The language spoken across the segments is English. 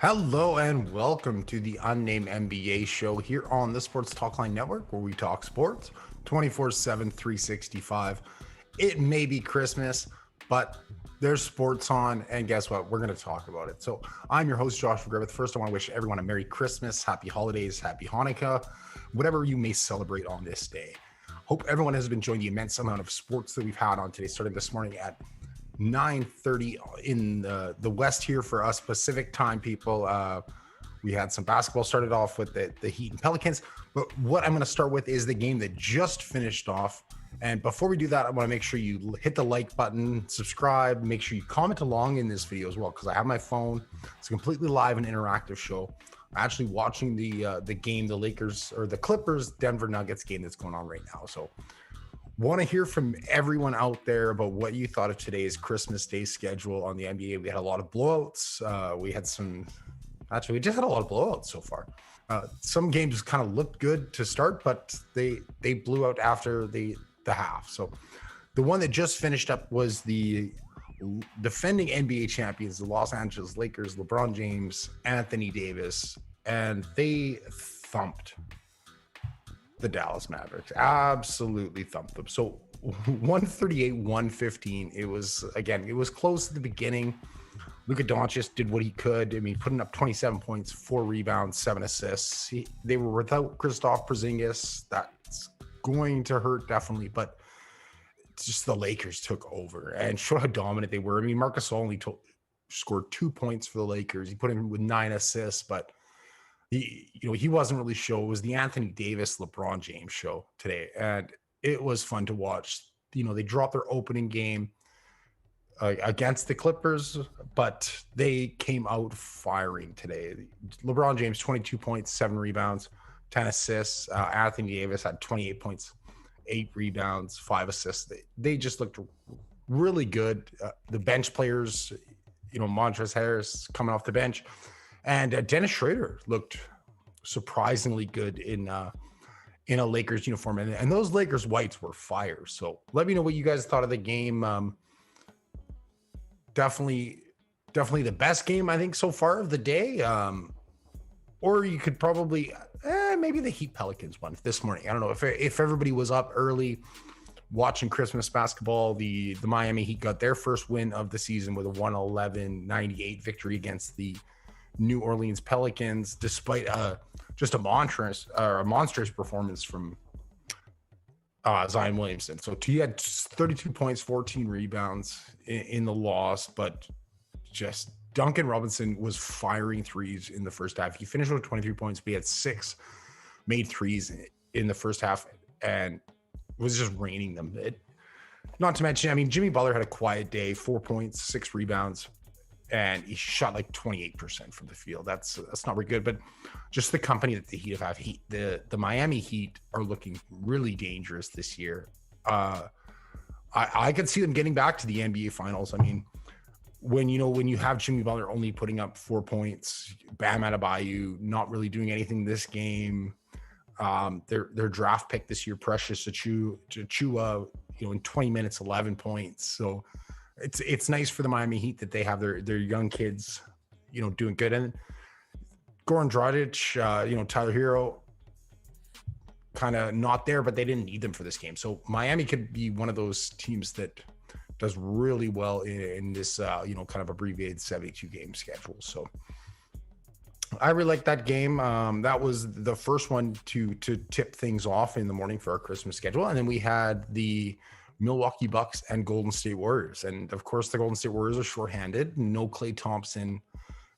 Hello and welcome to the Unnamed NBA Show here on the Sports Talkline Network, where we talk sports 24/7, 365. It may be Christmas, but there's sports on, and guess what? We're going to talk about it. So I'm your host, Joshua Griffith. First, I want to wish everyone a Merry Christmas, Happy Holidays, Happy Hanukkah, whatever you may celebrate on this day. Hope everyone has been enjoying the immense amount of sports that we've had on today, starting this morning at 9:30 in the West here for us Pacific time people. We had some basketball started off with the Heat and Pelicans, but what I'm going to start with is the game that just finished off. And before we do that, I want to make sure you hit the like button, subscribe, make sure you comment along in this video as well, because I have my phone. It's a completely live and interactive show. I'm actually watching the game, the Lakers or the Clippers Denver Nuggets game that's going on right now. So want to hear from everyone out there about what you thought of today's Christmas Day schedule on the NBA. We had a lot of blowouts. We just had a lot of blowouts so far. Some games kind of looked good to start, but they blew out after the half. So the one that just finished up was the defending NBA champions, the Los Angeles Lakers, LeBron James, Anthony Davis, and they thumped the Dallas Mavericks. Absolutely thumped them. So 138-115. It was close at the beginning. Luka Doncic did what he could. I mean, putting up 27 points, 4 rebounds, 7 assists. They were without Kristaps Porzingis. That's going to hurt definitely, but it's just the Lakers took over and showed how dominant they were. I mean, Marcus only scored 2 points for the Lakers. He put in with 9 assists, but he wasn't really show. It was the Anthony Davis, LeBron James show today, and it was fun to watch. They dropped their opening game against the Clippers, but they came out firing today. LeBron James, 22 points, 7 rebounds, 10 assists. Anthony Davis had 28 points, 8 rebounds, 5 assists. They just looked really good. The bench players, Montrezl Harris coming off the bench, and Dennis Schroeder looked surprisingly good in a Lakers uniform, and those Lakers whites were fire. So let me know what you guys thought of the game. Definitely the best game I think so far of the day. Or you could probably maybe the Heat Pelicans one this morning. I don't know if everybody was up early watching Christmas basketball. The Miami Heat got their first win of the season with a 111-98 victory against the New Orleans Pelicans, despite just a monstrous performance from Zion Williamson. So he had 32 points, 14 rebounds in the loss, but just Duncan Robinson was firing threes in the first half. He finished with 23 points, but he had 6 made threes in the first half and was just raining them. Not to mention, I mean, Jimmy Butler had a quiet day, 4 points, 6 rebounds, and he shot like 28% from the field. That's not very good, but just the company that the Heat have. The Miami Heat are looking really dangerous this year. I could see them getting back to the NBA Finals. I mean, when you have Jimmy Butler only putting up 4 points, Bam Adebayo not really doing anything this game. Their draft pick this year, Precious Achiuwa, in 20 minutes, 11 points. So it's nice for the Miami Heat that they have their young kids, doing good. And Goran Dragic, Tyler Hero, kind of not there, but they didn't need them for this game. So Miami could be one of those teams that does really well in this, kind of abbreviated 72 game schedule. So I really like that game. That was the first one to tip things off in the morning for our Christmas schedule. And then we had the Milwaukee Bucks and Golden State Warriors. And of course, the Golden State Warriors are shorthanded, no Klay Thompson.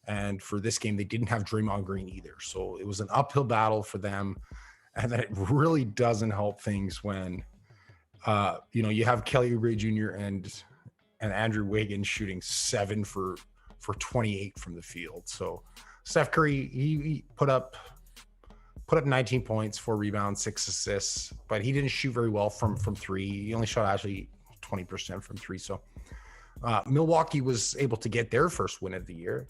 And for this game, they didn't have Draymond Green either. So it was an uphill battle for them. And then it really doesn't help things when, you have Kelly Oubre Jr. and Andrew Wiggins shooting 7 for 28 from the field. So Steph Curry, he put up 19 points, 4 rebounds, 6 assists, but he didn't shoot very well from 3. He only shot actually 20% from 3. So Milwaukee was able to get their first win of the year.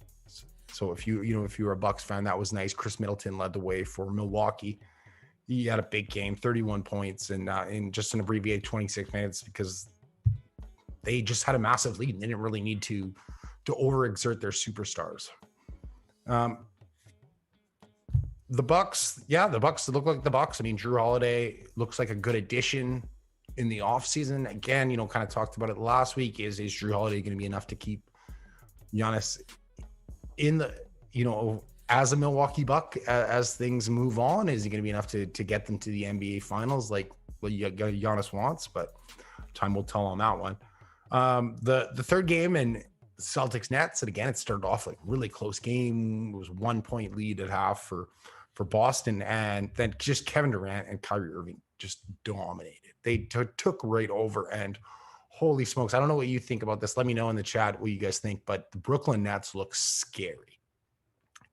So if you were a Bucks fan, that was nice. Chris Middleton led the way for Milwaukee. He had a big game, 31 points in just an abbreviated 26 minutes because they just had a massive lead and they didn't really need to overexert their superstars. Um, the Bucks look like the Bucks. I mean, Drew Holiday looks like a good addition in the offseason. Again, kind of talked about it last week. Is Drew Holiday going to be enough to keep Giannis in the, as a Milwaukee Buck as things move on? Is he going to be enough to get them to the NBA Finals like what Giannis wants? But time will tell on that one. The third game in Celtics Nets, and again, it started off like really close game. It was 1 point lead at half for Boston, and then just Kevin Durant and Kyrie Irving just dominated. They took right over, and holy smokes, I don't know what you think about this. Let me know in the chat what you guys think, but the Brooklyn Nets look scary.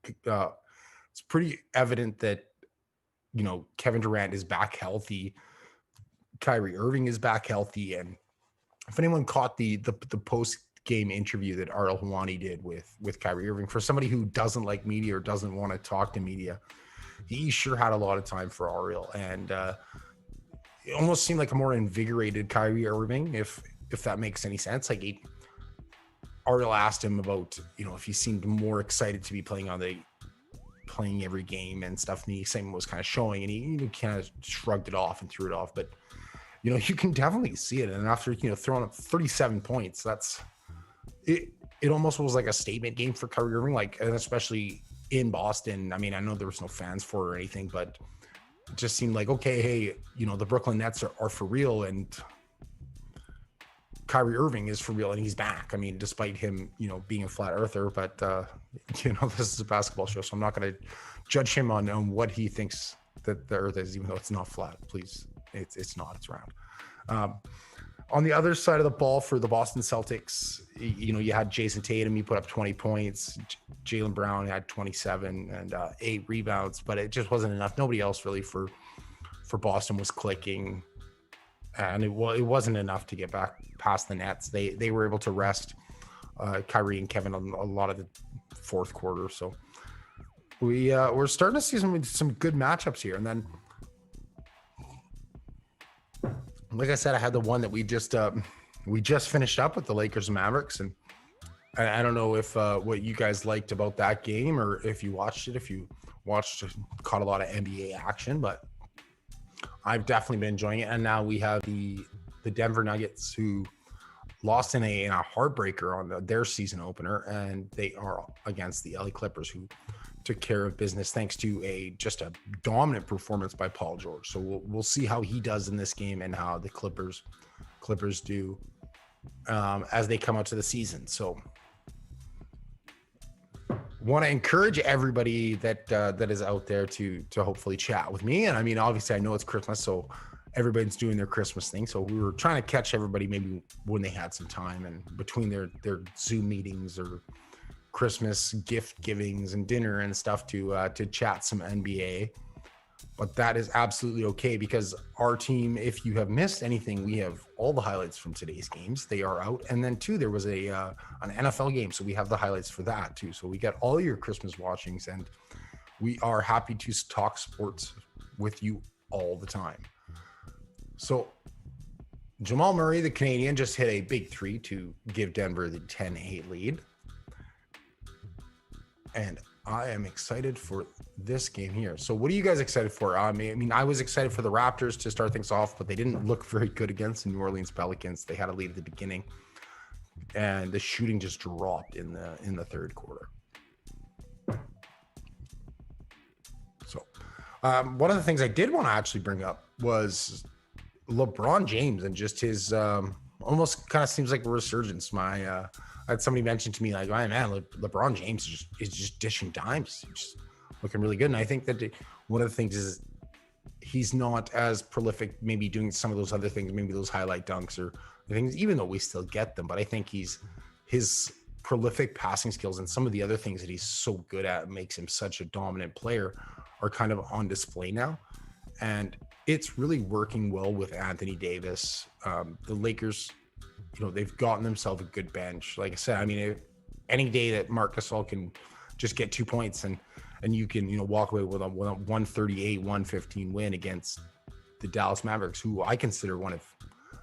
It's pretty evident that, Kevin Durant is back healthy. Kyrie Irving is back healthy. And if anyone caught the post-game interview that Ariel Helwani did with Kyrie Irving, for somebody who doesn't like media or doesn't want to talk to media, he sure had a lot of time for Ariel. And it almost seemed like a more invigorated Kyrie Irving, if that makes any sense. Like Ariel asked him about, if he seemed more excited to be playing every game and stuff. And the same was kind of showing, and he kind of shrugged it off and threw it off. But, you can definitely see it. And after, throwing up 37 points, that's it. It almost was like a statement game for Kyrie Irving, and especially in Boston. I mean, I know there was no fans for it or anything, but it just seemed like, okay, hey, the Brooklyn Nets are for real, and Kyrie Irving is for real, and he's back. I mean, despite him, being a flat earther, but this is a basketball show, so I'm not going to judge him on what he thinks that the earth is, even though it's not flat. Please, it's not, it's round. On the other side of the ball for the Boston Celtics, you had Jason Tatum, he put up 20 points. Jaylen Brown had 27 and 8 rebounds, but it just wasn't enough. Nobody else really for Boston was clicking. And it wasn't enough to get back past the Nets. They were able to rest Kyrie and Kevin on a lot of the fourth quarter. So we're starting to see some good matchups here. And then, like I said, I had the one that we just finished up with, the Lakers and Mavericks, and I don't know if what you guys liked about that game, or if you watched it. If you caught a lot of NBA action, but I've definitely been enjoying it. And now we have the Denver Nuggets, who lost in a heartbreaker on their season opener, and they are against the LA Clippers, who took care of business thanks to just a dominant performance by Paul George. So we'll see how he does in this game and how the Clippers do as they come out to the season. So want to encourage everybody that is out there to hopefully chat with me. And I mean, obviously I know it's Christmas, so everybody's doing their Christmas thing. So we were trying to catch everybody maybe when they had some time and between their Zoom meetings or Christmas gift givings and dinner and stuff to chat some NBA. But that is absolutely okay, because our team, if you have missed anything, we have all the highlights from today's games. They are out. And then too, there was an NFL game, so we have the highlights for that too. So we got all your Christmas watchings, and we are happy to talk sports with you all the time. So Jamal Murray, the Canadian, just hit a big three to give Denver the 10-8 lead. And I am excited for this game here. So what are you guys excited for? I mean, I was excited for the Raptors to start things off, but they didn't look very good against the New Orleans Pelicans. They had a lead at the beginning, and the shooting just dropped in the third quarter. So one of the things I did want to actually bring up was LeBron James and just his almost kind of seems like a resurgence. I had somebody mention to me, like, man, LeBron James is just dishing dimes. He's just looking really good. And I think that one of the things is he's not as prolific, maybe doing some of those other things, maybe those highlight dunks or things, even though we still get them. But I think his prolific passing skills and some of the other things that he's so good at makes him such a dominant player are kind of on display now. And it's really working well with Anthony Davis. The Lakers, they've gotten themselves a good bench. Like I said, I mean, any day that Marc Gasol can just get 2 points and you can, walk away with a 138-115 win against the Dallas Mavericks, who I consider one of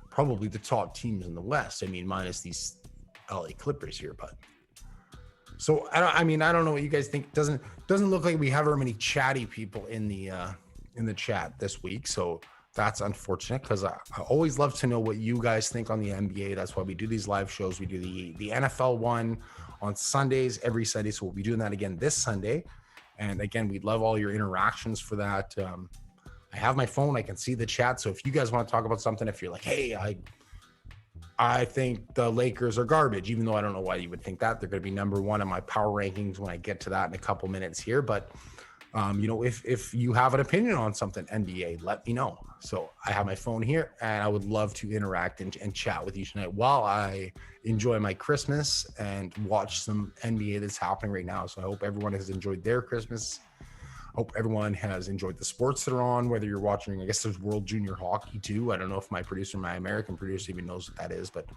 probably the top teams in the West. I mean, minus these LA Clippers here, but So I don't know what you guys think. Doesn't look like we have very many chatty people in the chat this week. So that's unfortunate because I always love to know what you guys think on the NBA. That's why we do these live shows. We do the NFL one on Sundays, every Sunday. So we'll be doing that again this Sunday. And again, we'd love all your interactions for that. I have my phone. I can see the chat. So if you guys want to talk about something, if you're like, hey, I think the Lakers are garbage, even though I don't know why you would think that. They're going to be number one in my power rankings when I get to that in a couple minutes here. But, if you have an opinion on something NBA, let me know. So I have my phone here, and I would love to interact and chat with you tonight while I enjoy my Christmas and watch some NBA that's happening right now. So I hope everyone has enjoyed their Christmas. Hope everyone has enjoyed the sports that are on, whether you're watching, I guess there's World Junior Hockey too. I don't know if my American producer even knows what that is, but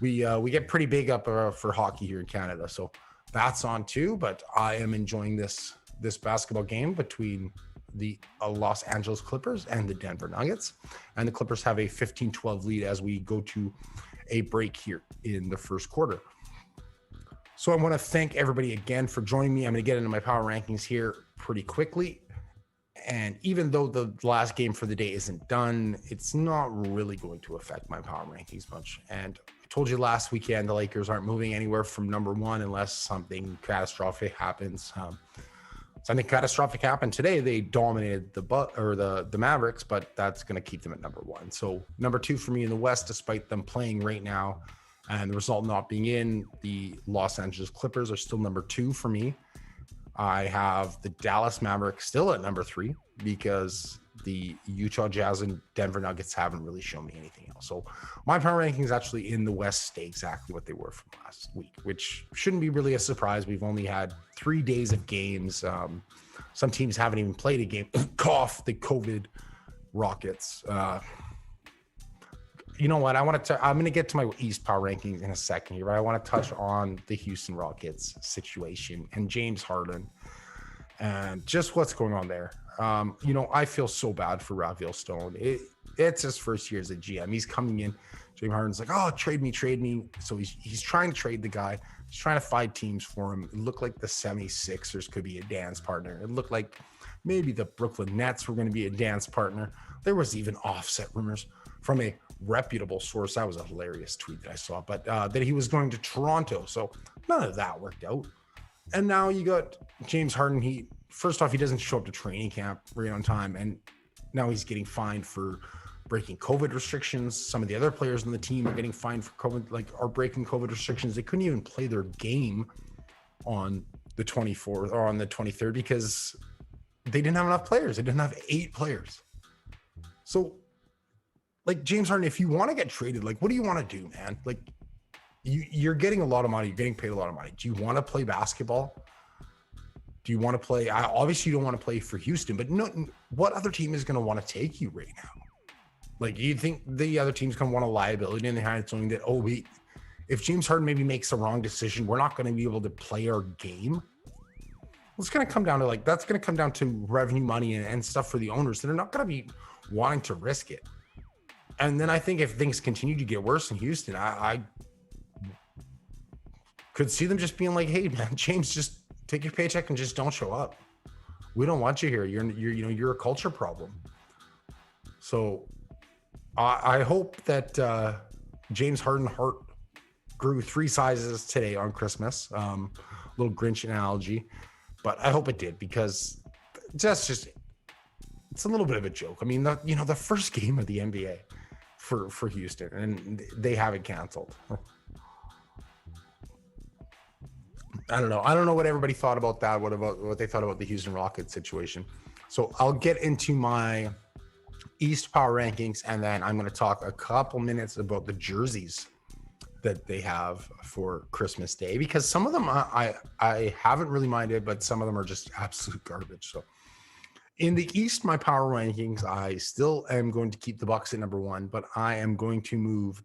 we get pretty big up for hockey here in Canada. So that's on too, but I am enjoying this basketball game between the Los Angeles Clippers and the Denver Nuggets. And the Clippers have a 15-12 lead as we go to a break here in the first quarter. So I want to thank everybody again for joining me. I'm going to get into my power rankings here pretty quickly. And even though the last game for the day isn't done, it's not really going to affect my power rankings much. And I told you last weekend, the Lakers aren't moving anywhere from number one unless something catastrophic happens. Something catastrophic happened today. They dominated the Mavericks, but that's going to keep them at number one. So number two for me in the West, despite them playing right now and the result not being in, the Los Angeles Clippers are still number two for me. I have the Dallas Mavericks still at number three because the Utah Jazz and Denver Nuggets haven't really shown me anything else. So my power rankings actually in the West stay exactly what they were from last week, which shouldn't be really a surprise. We've only had 3 days of games. Some teams haven't even played a game. Cough, the COVID Rockets. You know what? I'm going to get to my East power rankings in a second here, but I want to touch on the Houston Rockets situation and James Harden and just what's going on there. I feel so bad for Rafael Stone. It's his first year as a GM. He's coming in. James Harden's like, oh, trade me. So he's trying to trade the guy. He's trying to find teams for him. It looked like the 76ers could be a dance partner. It looked like maybe the Brooklyn Nets were going to be a dance partner. There was even offset rumors from a reputable source. That was a hilarious tweet that I saw, but that he was going to Toronto. So none of that worked out. And now you got James Harden. First off, he doesn't show up to training camp right on time. And now he's getting fined for breaking COVID restrictions. Some of the other players on the team are getting fined for COVID, are breaking COVID restrictions. They couldn't even play their game on the 24th or on the 23rd because they didn't have enough players. They didn't have 8 players. So James Harden, if you want to get traded, what do you want to do, man? You're getting a lot of money. You're getting paid a lot of money. Do you want to play basketball? Do you want to play? Obviously, you don't want to play for Houston, but no, what other team is going to want to take you right now? You think the other team's going to want a liability in the hand knowing that, if James Harden maybe makes the wrong decision, we're not going to be able to play our game? Well, it's going to come down to that's going to come down to revenue money and stuff for the owners. They're not going to be wanting to risk it. And then I think if things continue to get worse in Houston, I could see them just being like, hey, man, James, just take your paycheck and just don't show up. We don't want you here. You're a culture problem. So I hope that James Harden heart grew 3 sizes today on Christmas. Little Grinch analogy, but I hope it did because it's a little bit of a joke. I mean, the first game of the NBA for Houston, and they have it canceled. I don't know what everybody thought about that. What they thought about the Houston Rockets situation. So I'll get into my East power rankings, and then I'm going to talk a couple minutes about the jerseys that they have for Christmas Day, because some of them I haven't really minded, but some of them are just absolute garbage. So in the East, my power rankings, I still am going to keep the Bucks at number 1, but I am going to move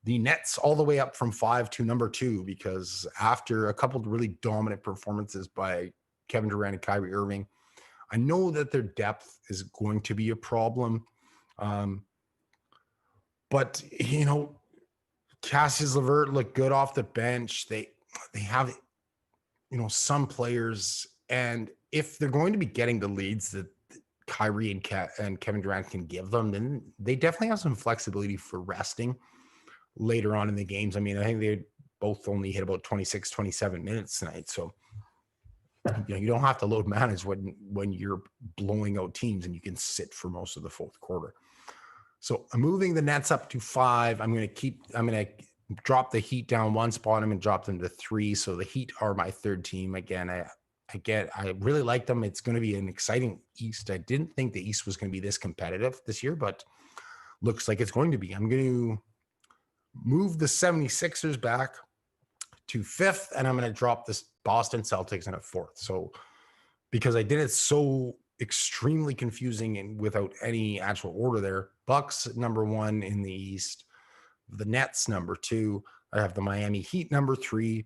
the Nets all the way up from 5 to number 2, because after a couple of really dominant performances by Kevin Durant and Kyrie Irving, I know that their depth is going to be a problem. But, Cassius LeVert looked good off the bench. They have some players, and if they're going to be getting the leads that Kyrie and Kevin Durant can give them, then they definitely have some flexibility for resting later on in the games. I mean, I think they both only hit about 26, 27 minutes tonight. So, you don't have to load manage when you're blowing out teams and you can sit for most of the fourth quarter. So I'm moving the Nets up to 5. I'm going to drop the Heat down one spot. I'm going to drop them to 3. So the Heat are my third team. Again, I really like them. It's going to be an exciting East. I didn't think the East was going to be this competitive this year, but looks like it's going to be. I'm going to move the 76ers back to 5th, and I'm going to drop this Boston Celtics in at 4th. So because I did it so extremely confusing and without any actual order there, Bucks number 1 in the East, the Nets number 2, I have the Miami Heat number 3,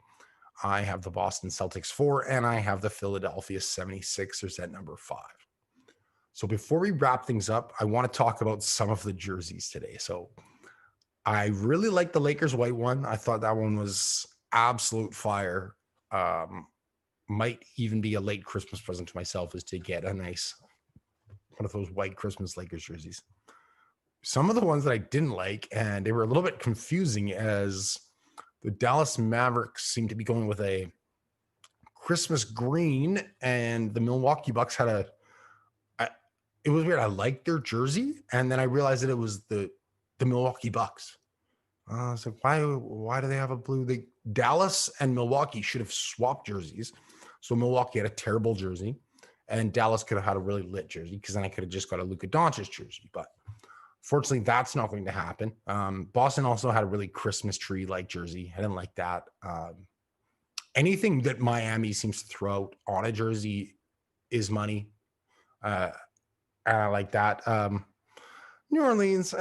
I have the Boston Celtics 4, and I have the Philadelphia 76ers at number 5. So before we wrap things up, I want to talk about some of the jerseys today. So I really like the Lakers white one. I thought that one was absolute fire. Might even be a late Christmas present to myself, is to get a nice one of those white Christmas Lakers jerseys. Some of the ones that I didn't like, and they were a little bit confusing, as the Dallas Mavericks seemed to be going with a Christmas green, and the Milwaukee Bucks had it was weird. I liked their jersey, and then I realized that it was the Milwaukee Bucks. I was like, why do they have a blue? Dallas and Milwaukee should have swapped jerseys. So Milwaukee had a terrible jersey, and Dallas could have had a really lit jersey, because then I could have just got a Luka Doncic jersey. But fortunately, that's not going to happen. Boston also had a really Christmas tree-like jersey. I didn't like that. Anything that Miami seems to throw out on a jersey is money. And I like that. New Orleans,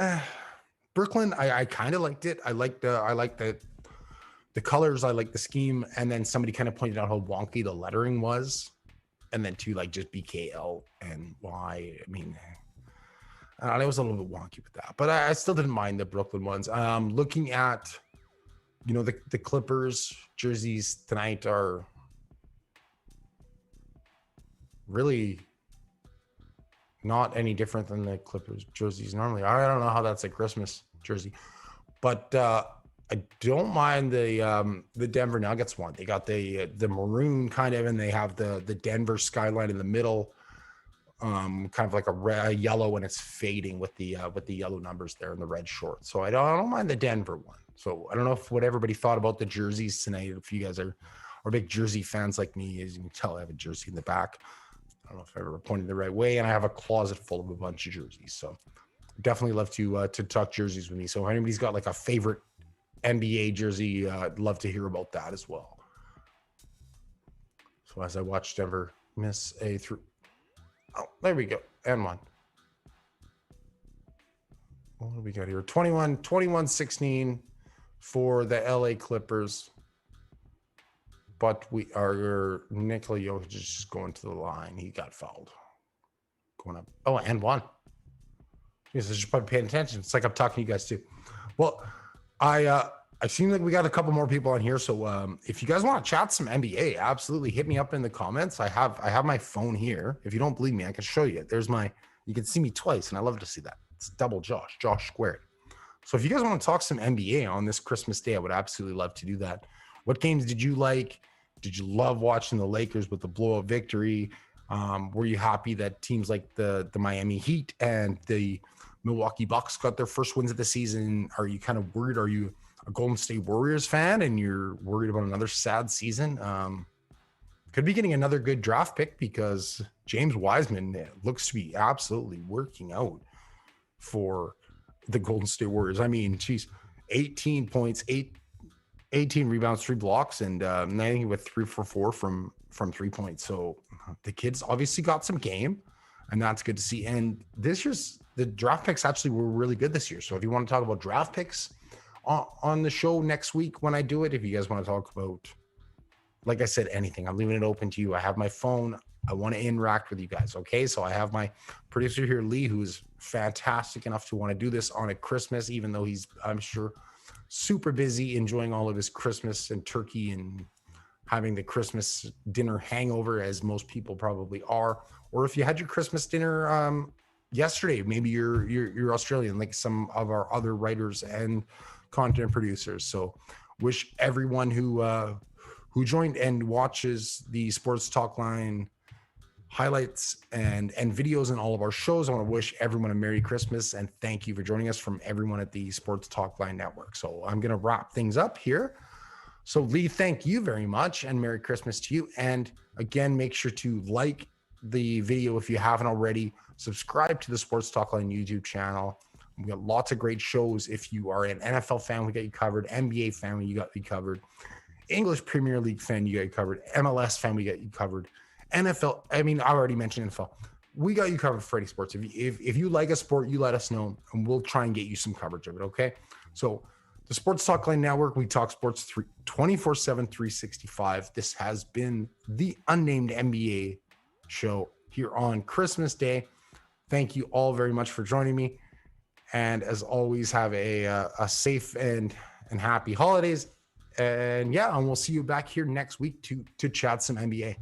Brooklyn, I kind of liked it. I like the colors. I like the scheme. And then somebody kind of pointed out how wonky the lettering was. And then just BKL and Y. I mean, I was a little bit wonky with that, but I still didn't mind the Brooklyn ones. Looking at, the Clippers jerseys tonight are really not any different than the Clippers jerseys normally. I don't know how that's a Christmas jersey, but I don't mind the Denver Nuggets one. They got the maroon kind of, and they have the Denver skyline in the middle, kind of like a yellow, and it's fading with the yellow numbers there and the red shorts. So I don't mind the Denver one. So I don't know what everybody thought about the jerseys tonight. If you guys are big jersey fans like me, as you can tell, I have a jersey in the back. I don't know if I ever pointed the right way, and I have a closet full of a bunch of jerseys. So definitely love to talk jerseys with me. So if anybody's got like a favorite NBA jersey, I'd love to hear about that as well. So as I watch Denver miss a through, oh, there we go, and one. What do we got here? 21-16 for the LA Clippers. But Nikola Jokic is just going to the line. He got fouled. Going up. Oh, and one. Yes, I should probably pay attention. It's like I'm talking to you guys too. Well, I seem like we got a couple more people on here. So if you guys want to chat some NBA, absolutely hit me up in the comments. I have my phone here. If you don't believe me, I can show you. You can see me twice, and I love to see that. It's double Josh squared. So if you guys want to talk some NBA on this Christmas day, I would absolutely love to do that. What games did you like? Did you love watching the Lakers with the blowout victory? Were you happy that teams like the Miami Heat and the Milwaukee Bucks got their first wins of the season? Are you kind of worried? Are you a Golden State Warriors fan and you're worried about another sad season? Could be getting another good draft pick, because James Wiseman looks to be absolutely working out for the Golden State Warriors. I mean, geez, 18 points, 18 rebounds, 3 blocks, and I think he went 3 for 4 from 3 points. So the kids obviously got some game, and that's good to see. And this year's the draft picks actually were really good this year. So if you want to talk about draft picks on the show next week when I do it, if you guys want to talk about, like I said, anything, I'm leaving it open to you. I have my phone. I want to interact with you guys. Okay. So I have my producer here, Lee, who's fantastic enough to want to do this on a Christmas, even though he's, I'm sure, super busy enjoying all of his Christmas and turkey and having the Christmas dinner hangover, as most people probably are, or if you had your Christmas dinner yesterday, maybe you're Australian, like some of our other writers and content producers. So wish everyone who joined and watches the Sports Talk Line highlights and videos in all of our shows, I want to wish everyone a Merry Christmas and thank you for joining us from everyone at the Sports Talk Line Network. So I'm going to wrap things up here. So Lee, thank you very much and Merry Christmas to you. And again, make sure to like the video if you haven't already. Subscribe to the Sports Talk Line YouTube channel. We got lots of great shows. If you are an NFL fan, we got you covered. NBA fan, you got you covered. English Premier League fan, you got you covered. MLS fan, we got you covered. NFL, I mean, I already mentioned NFL. We got you covered for any sports. If you like a sport, you let us know, and we'll try and get you some coverage of it, okay? So the Sports Talk Line Network, we talk sports 24/7, 365. This has been the Unnamed NBA Show here on Christmas Day. Thank you all very much for joining me. And as always, have a safe and happy holidays. And yeah, and we'll see you back here next week to chat some NBA.